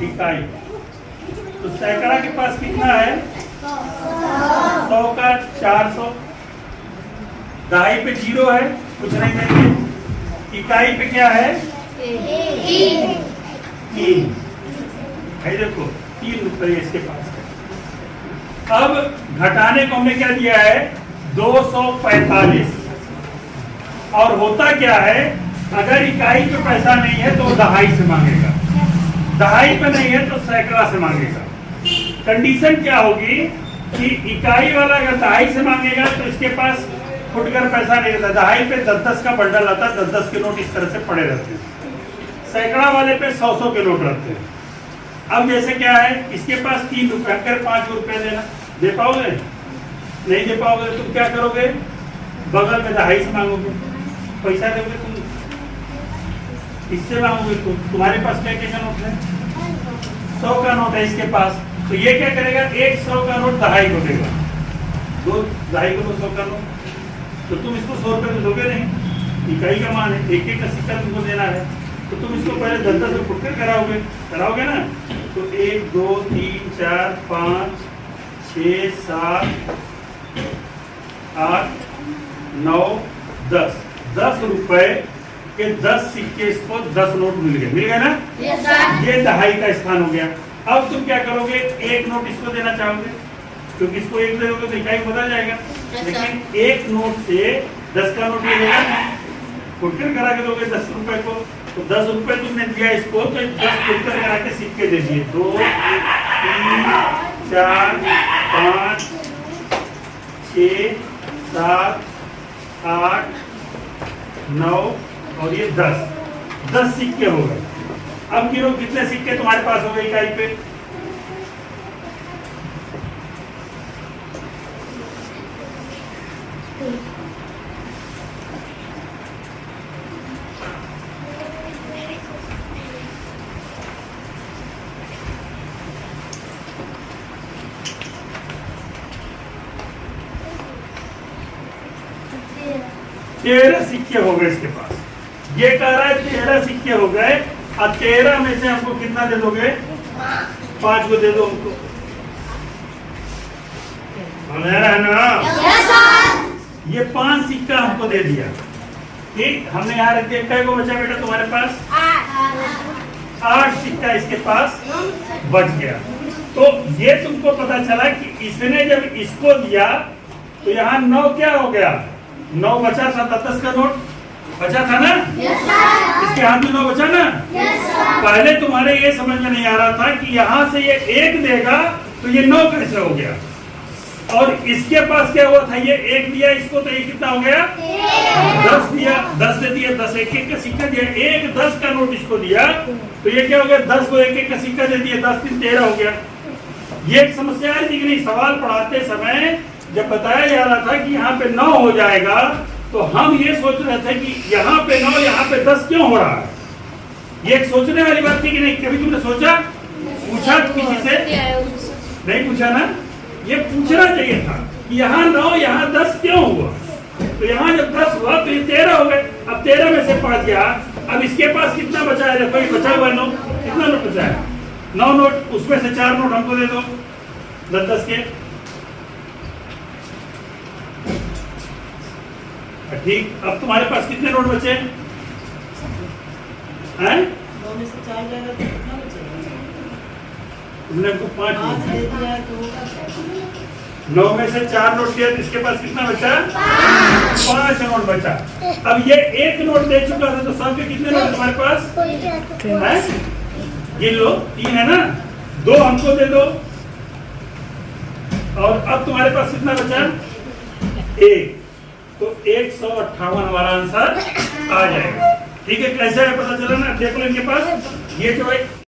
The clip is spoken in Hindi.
इकाई। तो सैकड़ा के पास कितना है? 100 का 400। दहाई पे 0 है, कुछ नहीं देंगे। इकाई पे क्या है? 3। भाई देखो 3 रुपये इसके पास है। अब घटाने को हमने क्या दिया है? 245। और होता क्या है, अगर इकाई पे पैसा नहीं है तो दहाई से मांगेगा, दहाई पे नहीं है तो सैकड़ा से मांगेगा। कंडीशन क्या होगी कि इकाई वाला अगर दहाई से मांगेगा तो इसके पास फुटकर पैसा नहीं रहता। दहाई पे 10-10 का बंडल आता है, 10-10 के नोट इस तरह से पड़े रहते हैं। सैकड़ा वाले पे 100-100 के नोट रहते हैं। अब जैसे क्या है, इसके पास 3 रुपए, अगर 5 रुपए देना दे पाओगे? नहीं दे पाओगे, तुम क्या करोगे? बगल में दहाई से मांगोगे, पैसा दोगे तुम, इससे मांगोगे तुम। तुम्हारे पास क्या क्या नोट है? 100 का नोट है इसके पास, तो ये क्या करेगा? 100 का नोट दहाई को देगा, 2 दहाई को तो 100 का नोट, तो तुम इसको 100 रुपए तो दोगे नहीं, इकाई का मान है, एक का सिक्का तुमको देना है, तो तुम इसको पहले 10-10 में फुटकर कराओगे ना। तो 1 2 3 4 5 6 7 8 9 10 10 रुपए के 10 सिक्के, इसको 10 नोट मिल गए ना? ये दहाई का स्थान हो गया। अब तुम क्या करोगे? 1 नोट इसको देना चाहोगे, क्योंकि इसको 1 दोगे तो इकाई बदल जाएगा। लेकिन 1 नोट से 10 का नोट मिलेगा, फुटकर करा के दोगे 10 रुपए को, तो 10 रुपए तुमने दिया इसको, तो 10 फुटकर करा के सिक्के दे दिए। 2 3 4 5 6 7 8 9 और ये 10 सिक्के हो गए। अब गिनो कितने सिक्के तुम्हारे पास हो गए इकाई पे? तेरह सिक्के हो गए इसके पास। ये कह रहा है 13 सिक्के हो गए। अब 13 में से हमको कितना दे दोगे? 5 को दे दो हमको, है ना? ये 5 सिक्का हमको दे दिया, ठीक। हमने यहाँ रख दिया। कै को बचा बेटा तुम्हारे पास? 8 सिक्का इसके पास बच गया। तो ये तुमको पता चला कि इसने जब इसको दिया तो यहाँ 9 क्या हो गया? 9 बचा था, 10 का नोट बचा था ना? इसके हाथ में 9 बचा ना? पहले तुम्हारे ये समझ में नहीं आ रहा था कि यहाँ से ये 1 देगा तो ये 9 कैसे हो गया, और इसके पास क्या हुआ था? ये 1 दिया इसको, तो ये कितना हो गया? 10 दिया, 10 दे दिया, 10 1-1 का सिक्का दिया, 1 10 का नोट इसको दिया, तो ये क्या हो गया? 10 को 1-1 का सिक्का दे दिया, 10 3 13 हो गया। ये एक समस्या है कि नहीं? सवाल पढ़ाते समय जब बताया जा रहा था कि यहाँ पे 9 हो जाएगा, तो हम ये सोच रहे थे कि यहाँ पे 9 यहाँ पे 10 क्यों हो रहा है। ये एक सोचने वाली बात थी कि नहीं? कभी तुमने सोचा, पूछा किसी से? नहीं पूछा ना? ये पूछना चाहिए था कि यहाँ 9 यहाँ 10 क्यों हुआ। तो यहाँ जब 10 हुआ तो ये 13 हो गए। अब 13 में से 5 गया। अब इसके पास कितना बचा है? देखो ये बचा हुआ नोट, कितना नोट बचा है? 9 नोट, उसमें से 4 नोट हमको दे दो 10-10 के, ठीक। अब तुम्हारे पास कितने नोट बचे हैं? 9 में से 4 जाएगा तो कितना बचेगा? तुमने को 5 दे दिया तो होगा क्या? 9 में से 4 नोट दिया तो इसके पास कितना बचा? 5 नोट बचा। अब ये 1 नोट दे चुका था, तो सब के कितने नोट तुम्हारे पास है? गिन लो, 3 है ना? 2 हमको दे दो, और अब तुम्हारे पास कितना बचा? 1। तो 158 हमारा आंसर आ जाएगा, ठीक है। कैसे है पता चला ना? देख लो इनके पास ये जो है